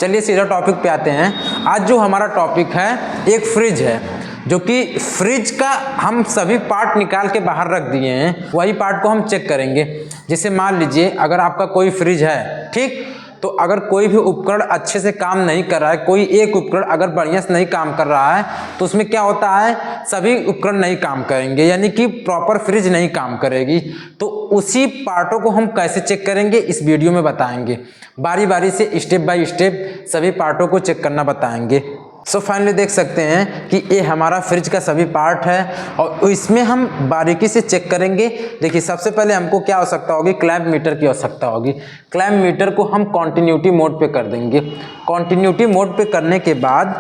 चलिए सीधा टॉपिक पे आते हैं। आज जो हमारा टॉपिक है एक फ्रिज है, जो कि फ्रिज का हम सभी पार्ट निकाल के बाहर रख दिए हैं, वही पार्ट को हम चेक करेंगे। जैसे मान लीजिए अगर आपका कोई फ्रिज है, ठीक, तो अगर कोई भी उपकरण अच्छे से काम नहीं कर रहा है, कोई एक उपकरण अगर बढ़िया से नहीं काम कर रहा है, तो उसमें क्या होता है, सभी उपकरण नहीं काम करेंगे, यानी कि प्रॉपर फ्रिज नहीं काम करेगी। तो उसी पार्टों को हम कैसे चेक करेंगे इस वीडियो में बताएंगे। बारी बारी से स्टेप बाय स्टेप सभी पार्टों को चेक करना बताएंगे। सो फाइनली देख सकते हैं कि ये हमारा फ्रिज का सभी पार्ट है और इसमें हम बारीकी से चेक करेंगे। देखिए सबसे पहले हमको क्या आवश्यकता होगी, क्लैंप मीटर की आवश्यकता होगी। क्लैंप मीटर को हम कॉन्टिन्यूटी मोड पे कर देंगे। कॉन्टिन्यूटी मोड पे करने के बाद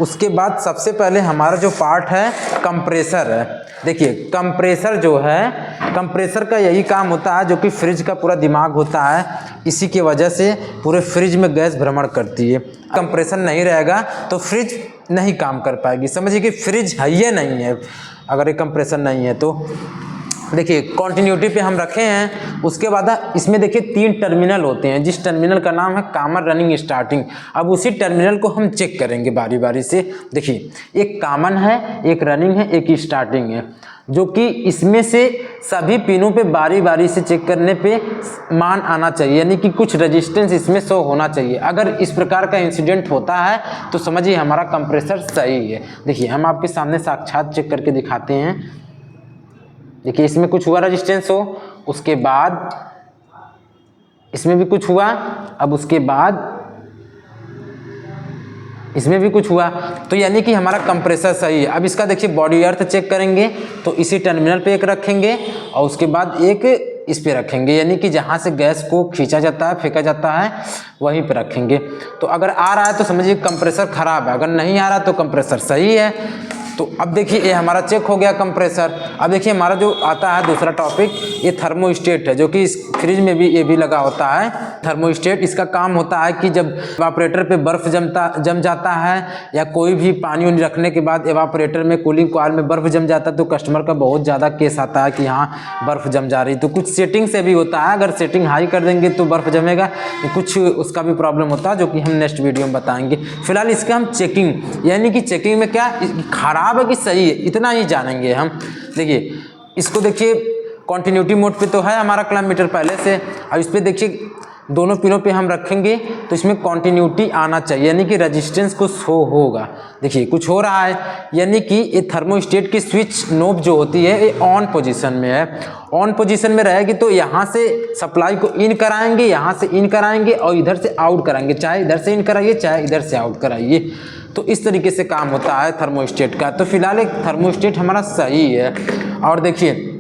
उसके बाद सबसे पहले हमारा जो पार्ट है कंप्रेसर है। देखिए कंप्रेसर जो है, कंप्रेसर का यही काम होता है, जो कि फ्रिज का पूरा दिमाग होता है। इसी की वजह से पूरे फ्रिज में गैस भ्रमण करती है। कंप्रेसर नहीं रहेगा तो फ्रिज नहीं काम कर पाएगी। समझिए कि फ्रिज है या नहीं है अगर ये कंप्रेसर नहीं है तो। देखिए कॉन्टिन्यूटी पे हम रखे हैं। उसके बाद इसमें देखिए 3 टर्मिनल होते हैं, जिस टर्मिनल का नाम है कॉमन रनिंग स्टार्टिंग। अब उसी टर्मिनल को हम चेक करेंगे बारी बारी से। देखिए एक कॉमन है, एक रनिंग है, एक स्टार्टिंग है, जो कि इसमें से सभी पिनों पे बारी बारी से चेक करने पे मान आना चाहिए, यानी कि कुछ रेजिस्टेंस इसमें शो होना चाहिए। अगर इस प्रकार का इंसिडेंट होता है तो समझिए हमारा कंप्रेसर सही है। देखिए हम आपके सामने साक्षात चेक करके दिखाते हैं। देखिए इसमें कुछ हुआ रेजिस्टेंस हो, उसके बाद इसमें भी कुछ हुआ, अब उसके बाद इसमें भी कुछ हुआ, तो यानी कि हमारा कंप्रेसर सही है। अब इसका देखिए बॉडी अर्थ चेक करेंगे तो इसी टर्मिनल पे एक रखेंगे और उसके बाद एक इस पे रखेंगे, यानी कि जहाँ से गैस को खींचा जाता है, फेंका जाता है, वहीं पे रखेंगे। तो अगर आ रहा है तो समझिए कंप्रेसर खराब है, अगर नहीं आ रहा तो कंप्रेसर सही है। तो अब देखिए ये हमारा चेक हो गया कंप्रेसर। अब देखिए हमारा जो आता है दूसरा टॉपिक, ये थर्मोस्टेट है, जो कि इस फ्रिज में भी ये भी लगा होता है। थर्मोस्टेट इसका काम होता है कि जब एवापोरेटर पे बर्फ जम जाता है, या कोई भी पानी उनी रखने के बाद एवापोरेटर में कूलिंग कॉइल में बर्फ जम जाता है, तो कस्टमर का बहुत ज़्यादा केस आता है कि हाँ बर्फ जम जा रही। तो कुछ सेटिंग से भी होता है, अगर सेटिंग हाई कर देंगे तो बर्फ जमेगा, कुछ उसका भी प्रॉब्लम होता है, जो कि हम नेक्स्ट वीडियो में बताएंगे। फिलहाल इसका हम चेकिंग, यानी कि चेकिंग में क्या खराब है कि सही है, इतना ही जानेंगे हम। देखिए इसको देखिए कॉन्टिन्यूटी मोड पे तो है हमारा क्लैंप मीटर पहले से। अब इस पे देखिए दोनों पिनों पे हम रखेंगे तो इसमें कॉन्टिन्यूटी आना चाहिए, यानी कि रेजिस्टेंस कुछ शो होगा। देखिए कुछ हो रहा है, यानी कि ये थर्मोस्टेट की स्विच नोब जो होती है ये ऑन पोजीशन में है। ऑन पोजीशन में रहेगी तो यहाँ से सप्लाई को इन कराएंगे, यहाँ से इन कराएंगे और इधर से आउट कराएंगे, चाहे इधर से इन कराइए चाहे इधर से आउट कराइए। तो इस तरीके से काम होता है थर्मोस्टेट का। तो फिलहाल एक थर्मोस्टेट हमारा सही है। और देखिए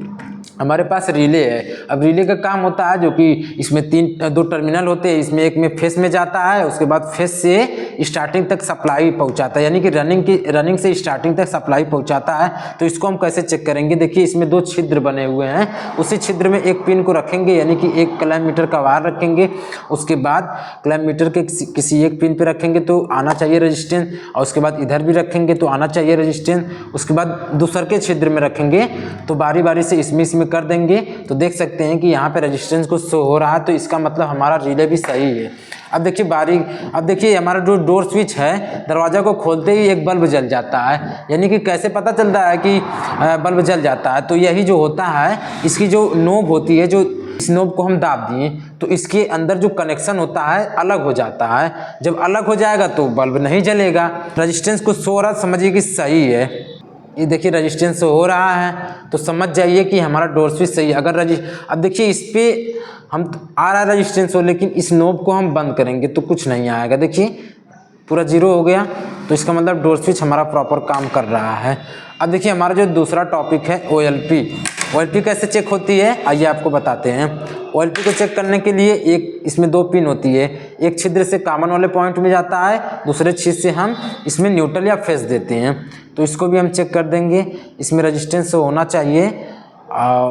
हमारे पास रिले है। अब रिले का काम होता है, जो कि इसमें 2 टर्मिनल होते हैं, इसमें एक में फेस में जाता है, उसके बाद फेस से स्टार्टिंग तक सप्लाई पहुंचाता है, यानी कि रनिंग से स्टार्टिंग तक सप्लाई पहुंचाता है। तो इसको हम कैसे चेक करेंगे, देखिए इसमें 2 छिद्र बने हुए हैं, उसी छिद्र में एक पिन को रखेंगे, यानी कि एक क्लैंप मीटर का वायर रखेंगे, उसके बाद क्लैंप मीटर के किसी एक पिन पे रखेंगे तो आना चाहिए रेजिस्टेंस, और उसके बाद इधर भी रखेंगे तो आना चाहिए रेजिस्टेंस, उसके बाद दूसरे के छिद्र में रखेंगे तो बारी बारी से इसमें कर देंगे। तो देख सकते हैं कि यहाँ पे रेजिस्टेंस कुछ शो हो रहा है, तो इसका मतलब हमारा रिले भी सही है। अब देखिए हमारा जो डोर स्विच है, दरवाजा को खोलते ही एक बल्ब जल जाता है, यानी कि कैसे पता चलता है कि बल्ब जल जाता है, तो यही जो होता है, इसकी जो नोब होती है, जो इस नोब को हम दाब दिए तो इसके अंदर जो कनेक्शन होता है अलग हो जाता है। जब अलग हो जाएगा तो बल्ब नहीं जलेगा। रेजिस्टेंस कुछ शो हो रहा, समझिए कि सही है। ये देखिए रेजिस्टेंस हो रहा है तो समझ जाइए कि हमारा डोर स्विच सही है। अब देखिए इस पे हम आ रहा है रेजिस्टेंस हो, लेकिन इस नोब को हम बंद करेंगे तो कुछ नहीं आएगा। देखिए पूरा 0 हो गया, तो इसका मतलब डोर स्विच हमारा प्रॉपर काम कर रहा है। अब देखिए हमारा जो दूसरा टॉपिक है OLP कैसे चेक होती है, आइए आपको बताते हैं। OLP को चेक करने के लिए एक इसमें 2 पिन होती है, एक छिद्र से कॉमन वाले पॉइंट में जाता है, दूसरे छिद्र से हम इसमें न्यूट्रल या फेस देते हैं। तो इसको भी हम चेक कर देंगे, इसमें रेजिस्टेंस होना चाहिए।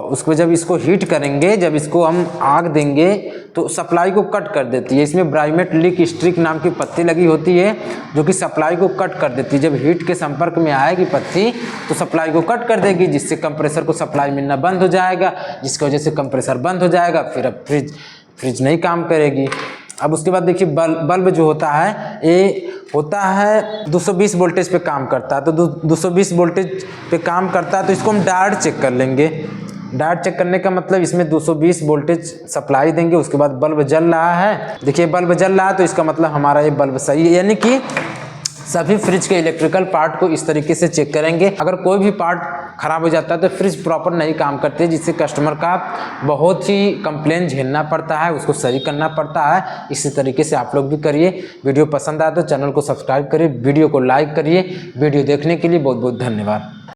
उसको जब इसको हीट करेंगे, जब इसको हम आग देंगे तो सप्लाई को कट कर देती है। इसमें ब्राइमेट लीक स्ट्रिक नाम की पत्ती लगी होती है, जो कि सप्लाई को कट कर देती है। जब हीट के संपर्क में आएगी पत्ती तो सप्लाई को कट कर देगी, जिससे कंप्रेसर को सप्लाई मिलना बंद हो जाएगा, जिसकी वजह से कंप्रेसर बंद हो जाएगा, फिर अब फ्रिज नहीं काम करेगी। अब उसके बाद देखिए बल्ब जो होता है ये होता है 220 वोल्टेज पे काम करता है। तो 220 वोल्टेज पे काम करता है तो इसको हम डायोड चेक कर लेंगे। डायोड चेक करने का मतलब इसमें 220 वोल्टेज सप्लाई देंगे, उसके बाद बल्ब जल रहा है। देखिए बल्ब जल रहा है तो इसका मतलब हमारा ये बल्ब सही है। यानी कि सभी फ्रिज के इलेक्ट्रिकल पार्ट को इस तरीके से चेक करेंगे। अगर कोई भी पार्ट खराब हो जाता है तो फ्रिज प्रॉपर नहीं काम करते, जिससे कस्टमर का बहुत ही कंप्लेन झेलना पड़ता है, उसको सही करना पड़ता है। इसी तरीके से आप लोग भी करिए। वीडियो पसंद आए तो चैनल को सब्सक्राइब करिए, वीडियो को लाइक करिए। वीडियो देखने के लिए बहुत बहुत धन्यवाद।